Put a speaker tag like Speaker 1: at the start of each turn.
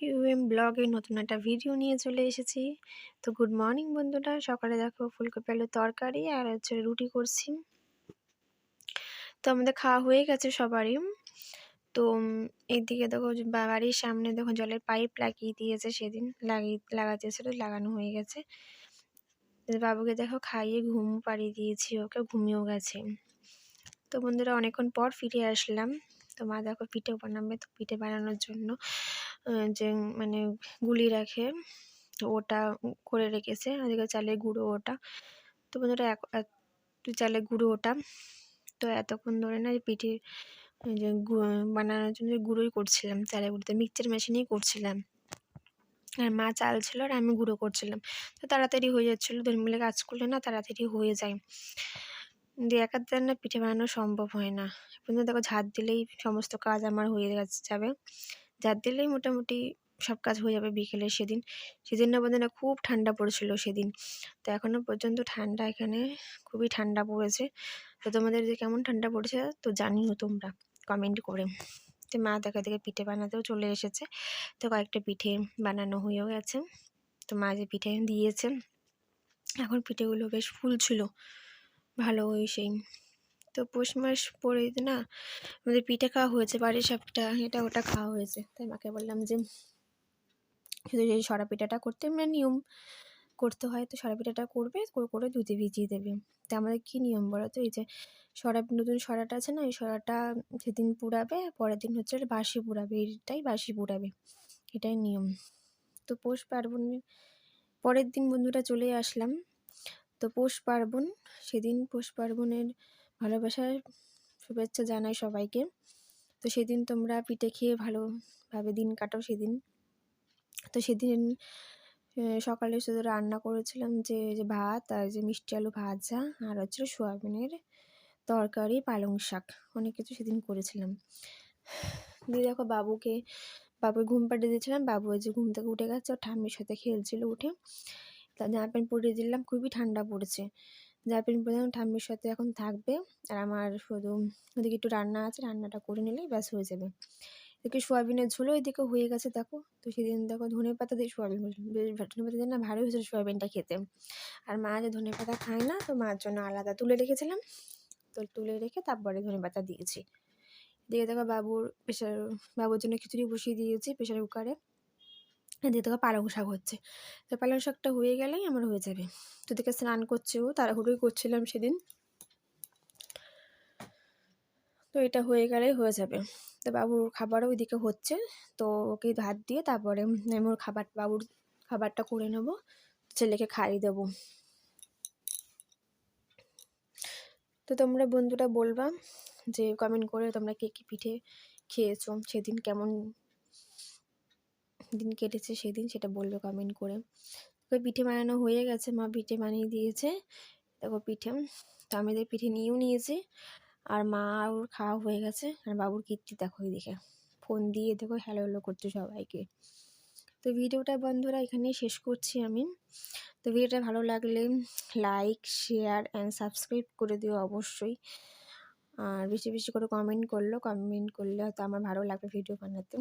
Speaker 1: UM ব্লগে নতুন একটা ভিডিও নিয়ে চলে এসেছি। তো গুড মর্নিং বন্ধুরা, সকালে দেখো ফুলকপি আলুর তরকারি আর হচ্ছে রুটি করছি। তো আমাদের খাওয়া হয়ে গেছে সবারই। তো এইদিকে দেখো বাড়ির সামনে দেখো জলের পাইপ লাগিয়ে দিয়েছে, সেদিন লাগাতে ছিল, লাগানো হয়ে গেছে। বাবুকে দেখো খাইয়ে ঘুম পাড়িয়ে দিয়েছি, ওকে ঘুমিয়েও গেছে। তো বন্ধুরা অনেকক্ষণ পর ফিরে আসলাম। তো মা দেখো পিঠে বানাবে, তো পিঠে বানানোর জন্য যে মানে গুলি রাখে ওটা করে রেখেছে, ওদিকে চালের গুঁড়ো ওটা। তো বন্ধুরা চালের গুঁড়ো ওটা তো এতক্ষণ ধরে না পিঠে যে বানানোর জন্য গুঁড়োই করছিলাম, চালের গুঁড়োতে মিক্সচার মেশিনেই করছিলাম। আর মা চাল ছিল আর আমি গুঁড়ো করছিলাম, তো তাড়াতাড়ি হয়ে যাচ্ছিলো। দুজন মিলে কাজ করলে না তাড়াতাড়ি হয়ে যায়। দিয়ে একার দ্বারা না পিঠে বানানো সম্ভব হয় না। কিন্তু দেখো ঝাঁট দিলেই সমস্ত কাজ আমার হয়ে যাবে। ঝাঁট দিলেই মোটামুটি সব কাজ হয়ে যাবে বিকেলে। সেদিন না বোধ না খুব ঠান্ডা পড়েছিল সেদিন। তো এখনও পর্যন্ত ঠান্ডা, এখানে খুবই ঠান্ডা পড়েছে। তো তোমাদের যে কেমন ঠান্ডা পড়েছে তো জানিও তোমরা কমেন্ট করে। তো মা দেখা থেকে পিঠে বানাতেও চলে এসেছে। তো কয়েকটা পিঠে বানানো হয়েও গেছে। তো মা যে পিঠে দিয়েছে, এখন পিঠেগুলো বেশ ফুলছিল ভালো ওই সেই। তো পৌষ মাস পরে না আমাদের পিঠে খাওয়া হয়েছে, বাড়ির সবটা এটা ওটা খাওয়া হয়েছে। তাই মাকে বললাম যে শুধু এই সরা পিঠাটা করতে নিয়ম করতে হয়, তো সরা পিঠাটা করবে, করে দুধে ভিজিয়ে দেবে। তো আমাদের কী নিয়ম বলো তো, এই যে নতুন সরাটা আছে না, এই সরাটা সেদিন পুড়াবে, পরের দিন হচ্ছে বাসি পুড়াবে, এটাই বাসি পুড়াবে, এটাই নিয়ম। তো পৌষ পার্বণের পরের দিন বন্ধুরা চলে আসলাম। তো পৌষ পার্বণ, সেদিন পৌষ পার্বণের ভালোবাসার শুভেচ্ছা জানাই সবাইকে। তো সেদিন তোমরা পিঠে খেয়ে ভালোভাবে দিন কাটাও সেদিন। তো সেদিন সকালে শুধু রান্না করেছিলাম যে ভাত আর যে মিষ্টি আলু ভাজা আর হচ্ছে সোয়াবিনের তরকারি, পালং শাক, অনেক কিছু সেদিন করেছিলাম। দিয়ে দেখো বাবুর ঘুম পাড়িয়ে দিয়েছিলাম। বাবু যে ঘুম থেকে উঠে গেছে, ওর ঠাম্মির সাথে খেলছিল উঠে। তা জামা প্যান্ট পরিয়ে দিলাম, খুবই ঠান্ডা পড়েছে। জামা প্যান্ট পরে ঠাম্মির সাথে এখন থাকবে। আর আমার শুধু ওদিকে একটু রান্না আছে, রান্নাটা করে নিলেই ব্যাস হয়ে যাবে। এদিকে সোয়াবিনের ঝোলও এদিকে হয়ে গেছে দেখো। তো সেদিন দেখো ধনে পাতা দিয়ে সোয়াবিন করেছিলাম, ধনে পাতা দিয়ে না ভালোই হয়েছিল সোয়াবিনটা খেতে। আর মা যে ধনে পাতা খায় না, তো মার জন্য আলাদা তুলে রেখেছিলাম। তো তুলে রেখে তারপরে ধনে পাতা দিয়েছি। দিয়ে দেখো বাবুর জন্য খিচুড়ি বসিয়ে দিয়েছি প্রেশার কুকারে। দিয়ে দেখো পালং শাক হচ্ছে। তো পালং শাকটা হয়ে গেলেই আমার হয়ে যাবে। তো দেখে স্নান করছেও, তাড়াহুড়োই করছিলাম সেদিন। তো এটা হয়ে গেলেই হয়ে যাবে। তো বাবুর খাবারও ওইদিকে হচ্ছে। তো ওকে ভাত দিয়ে তারপরে আমি ওর বাবুর খাবারটা করে নেব, ছেলেকে খাইয়ে দেবো। তো তোমরা বন্ধুরা বলবা যে কমেন্ট করে তোমরা কে কী পিঠে খেয়েছো, সেদিন কেমন দিন কেটেছে সেদিন, সেটা বলবে কমেন্ট করে। তো পিঠে বানানো হয়ে গেছে, মা পিঠে বানিয়ে দিয়েছে দেখো পিঠে। তো আমি পিঠে নিয়েও নিয়েছি, আর মা ওর খাওয়া হয়ে গেছে। আর বাবুর কীর্তি দেখো এদিকে ফোন দিয়ে দেখো হ্যালো হ্যালো করছে সবাইকে। তো ভিডিওটা বন্ধুরা এখানেই শেষ করছি আমি। তো ভিডিওটা ভালো লাগলে লাইক, শেয়ার অ্যান্ড সাবস্ক্রাইব করে দিও অবশ্যই। আর বেশি বেশি করে কমেন্ট করলে হয়তো আমার ভালো লাগবে ভিডিও বানাতে।